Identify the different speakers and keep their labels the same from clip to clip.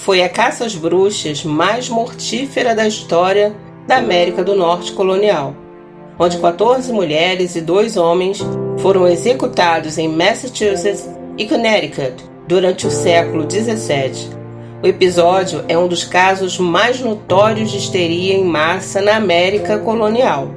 Speaker 1: foi a caça às bruxas mais mortífera da história da América do Norte colonial, onde 14 mulheres e 2 homens foram executados em Massachusetts e Connecticut durante o século XVII. O episódio é um dos casos mais notórios de histeria em massa na América colonial.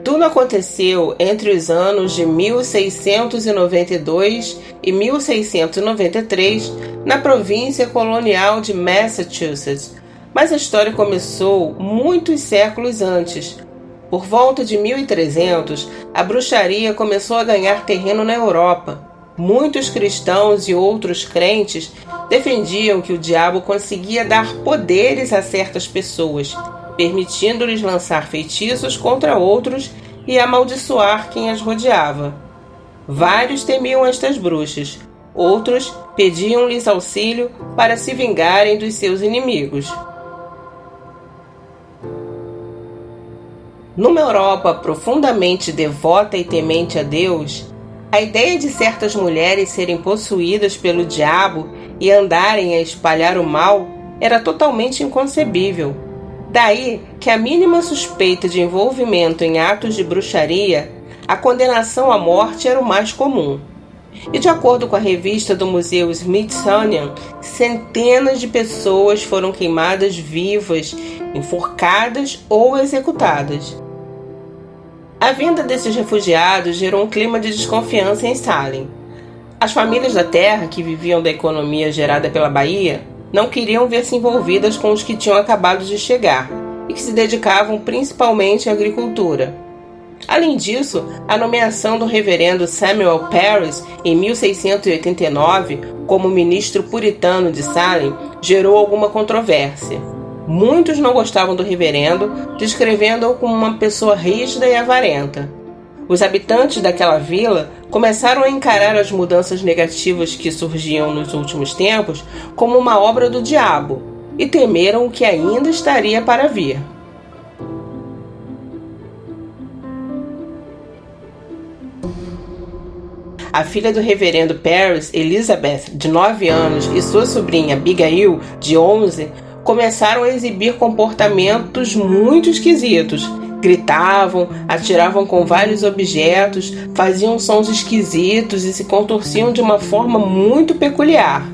Speaker 1: Tudo aconteceu entre os anos de 1692 e 1693 na província colonial de Massachusetts, mas a história começou muitos séculos antes. Por volta de 1300, a bruxaria começou a ganhar terreno na Europa. Muitos cristãos e outros crentes defendiam que o diabo conseguia dar poderes a certas pessoas, permitindo-lhes lançar feitiços contra outros e amaldiçoar quem as rodeava. Vários temiam estas bruxas, outros pediam-lhes auxílio para se vingarem dos seus inimigos. Numa Europa profundamente devota e temente a Deus, a ideia de certas mulheres serem possuídas pelo diabo e andarem a espalhar o mal era totalmente inconcebível. Daí que a mínima suspeita de envolvimento em atos de bruxaria, a condenação à morte era o mais comum. E de acordo com a revista do Museu Smithsonian, centenas de pessoas foram queimadas vivas, enforcadas ou executadas. A vinda desses refugiados gerou um clima de desconfiança em Salem. As famílias da terra, que viviam da economia gerada pela Bahia, não queriam ver-se envolvidas com os que tinham acabado de chegar e que se dedicavam principalmente à agricultura. Além disso, a nomeação do reverendo Samuel Parris em 1689 como ministro puritano de Salem gerou alguma controvérsia. Muitos não gostavam do reverendo, descrevendo-o como uma pessoa rígida e avarenta. Os habitantes daquela vila começaram a encarar as mudanças negativas que surgiam nos últimos tempos como uma obra do diabo e temeram o que ainda estaria para vir. A filha do reverendo Parris, Elizabeth, de 9 anos, e sua sobrinha Abigail, de 11, começaram a exibir comportamentos muito esquisitos. Gritavam, atiravam com vários objetos, faziam sons esquisitos e se contorciam de uma forma muito peculiar.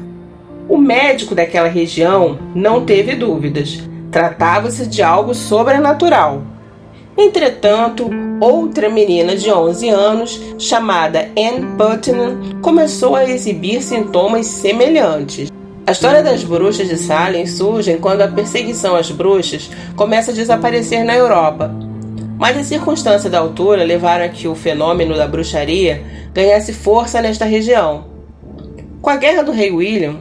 Speaker 1: O médico daquela região não teve dúvidas. Tratava-se de algo sobrenatural. Entretanto, outra menina de 11 anos, chamada Ann Putnam, começou a exibir sintomas semelhantes. A história das bruxas de Salem surge quando a perseguição às bruxas começa a desaparecer na Europa. Mas as circunstâncias da altura levaram a que o fenômeno da bruxaria ganhasse força nesta região. Com a Guerra do Rei William,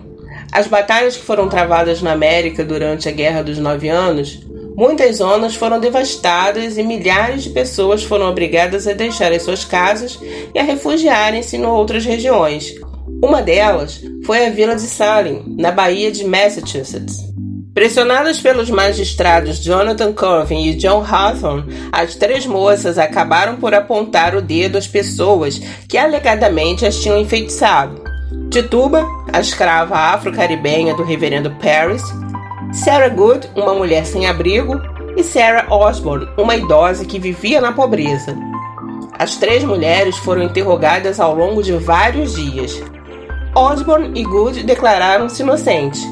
Speaker 1: as batalhas que foram travadas na América durante a Guerra dos 9 Anos, muitas zonas foram devastadas e milhares de pessoas foram obrigadas a deixar as suas casas e a refugiarem-se em outras regiões. Uma delas foi a vila de Salem, na Baía de Massachusetts. Pressionadas pelos magistrados Jonathan Corvin e John Hawthorne, as 3 moças acabaram por apontar o dedo às pessoas que alegadamente as tinham enfeitiçado. Tituba, a escrava afro-caribenha do reverendo Parris, Sarah Good, uma mulher sem abrigo, e Sarah Osborne, uma idosa que vivia na pobreza. As 3 mulheres foram interrogadas ao longo de vários dias. Osborne e Good declararam-se inocentes,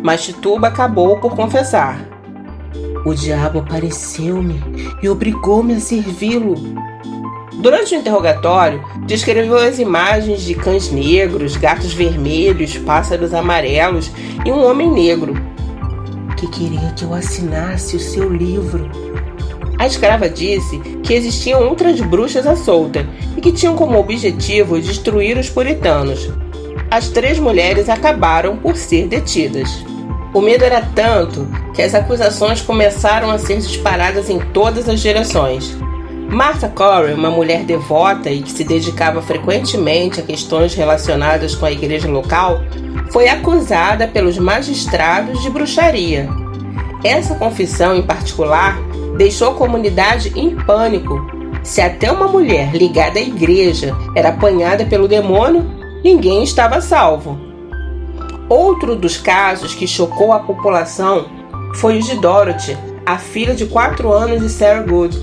Speaker 1: mas Tituba acabou por confessar. O diabo apareceu-me e obrigou-me a servi-lo. Durante o interrogatório, descreveu as imagens de cães negros, gatos vermelhos, pássaros amarelos e um homem negro, que queria que eu assinasse o seu livro. A escrava disse que existiam outras bruxas à solta e que tinham como objetivo destruir os puritanos. As 3 mulheres acabaram por ser detidas. O medo era tanto que as acusações começaram a ser disparadas em todas as direções. Martha Corey, uma mulher devota e que se dedicava frequentemente a questões relacionadas com a igreja local, foi acusada pelos magistrados de bruxaria. Essa confissão em particular deixou a comunidade em pânico. Se até uma mulher ligada à igreja era apanhada pelo demônio, ninguém estava salvo. Outro dos casos que chocou a população foi o de Dorothy, a filha de 4 anos de Sarah Good.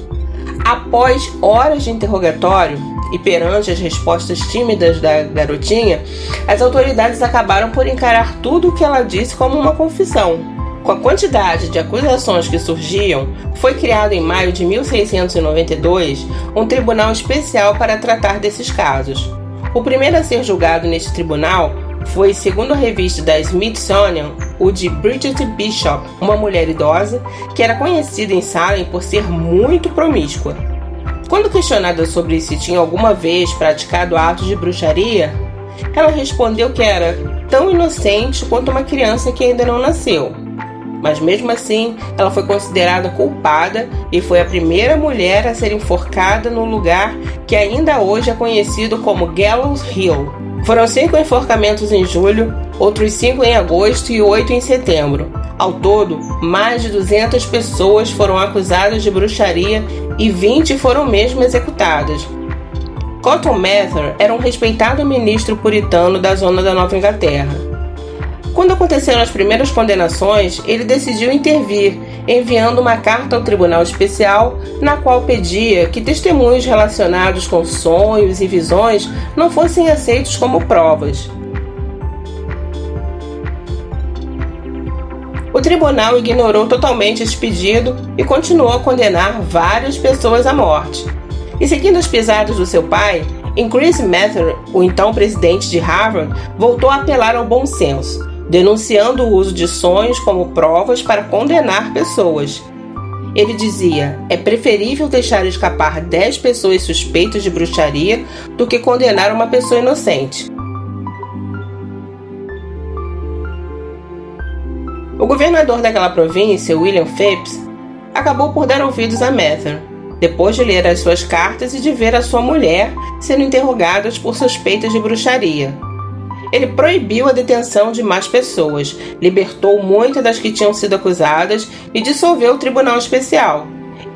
Speaker 1: Após horas de interrogatório e perante as respostas tímidas da garotinha, as autoridades acabaram por encarar tudo o que ela disse como uma confissão. Com a quantidade de acusações que surgiam, foi criado em maio de 1692 um tribunal especial para tratar desses casos. O primeiro a ser julgado neste tribunal foi, segundo a revista da Smithsonian, o de Bridget Bishop, uma mulher idosa que era conhecida em Salem por ser muito promíscua. Quando questionada sobre se tinha alguma vez praticado atos de bruxaria, ela respondeu que era tão inocente quanto uma criança que ainda não nasceu. Mas mesmo assim, ela foi considerada culpada e foi a primeira mulher a ser enforcada no lugar que ainda hoje é conhecido como Gallows Hill. Foram 5 enforcamentos em julho, outros 5 em agosto e 8 em setembro. Ao todo, mais de 200 pessoas foram acusadas de bruxaria e 20 foram mesmo executadas. Cotton Mather era um respeitado ministro puritano da zona da Nova Inglaterra. Quando aconteceram as primeiras condenações, ele decidiu intervir, enviando uma carta ao Tribunal Especial, na qual pedia que testemunhos relacionados com sonhos e visões não fossem aceitos como provas. O tribunal ignorou totalmente esse pedido e continuou a condenar várias pessoas à morte. E seguindo as pisadas do seu pai, Increase Mather, o então presidente de Harvard, voltou a apelar ao bom senso, denunciando o uso de sonhos como provas para condenar pessoas. Ele dizia: é preferível deixar escapar 10 pessoas suspeitas de bruxaria do que condenar uma pessoa inocente. O governador daquela província, William Phips, acabou por dar ouvidos a Mather, depois de ler as suas cartas e de ver a sua mulher sendo interrogadas por suspeitas de bruxaria. Ele proibiu a detenção de mais pessoas, libertou muitas das que tinham sido acusadas e dissolveu o Tribunal Especial.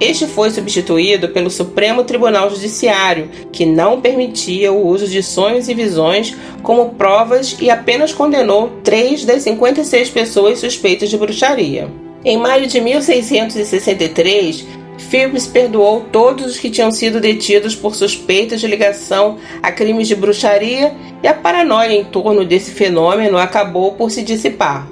Speaker 1: Este foi substituído pelo Supremo Tribunal Judiciário, que não permitia o uso de sonhos e visões como provas e apenas condenou 3 das 56 pessoas suspeitas de bruxaria. Em maio de 1663, Phips perdoou todos os que tinham sido detidos por suspeitas de ligação a crimes de bruxaria e a paranoia em torno desse fenômeno acabou por se dissipar.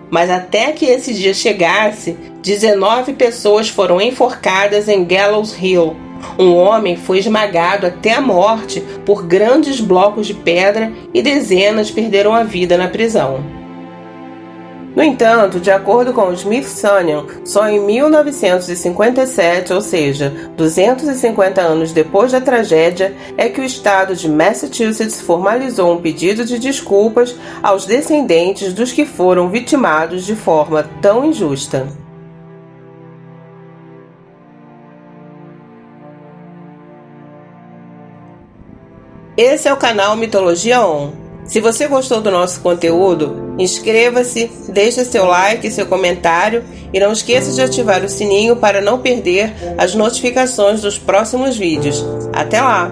Speaker 1: Mas até que esse dia chegasse, 19 pessoas foram enforcadas em Gallows Hill. Um homem foi esmagado até a morte por grandes blocos de pedra e dezenas perderam a vida na prisão. No entanto, de acordo com o Smithsonian, só em 1957, ou seja, 250 anos depois da tragédia, é que o estado de Massachusetts formalizou um pedido de desculpas aos descendentes dos que foram vitimados de forma tão injusta. Esse é o canal Mitologia On. Se você gostou do nosso conteúdo, inscreva-se, deixe seu like e seu comentário e não esqueça de ativar o sininho para não perder as notificações dos próximos vídeos. Até lá!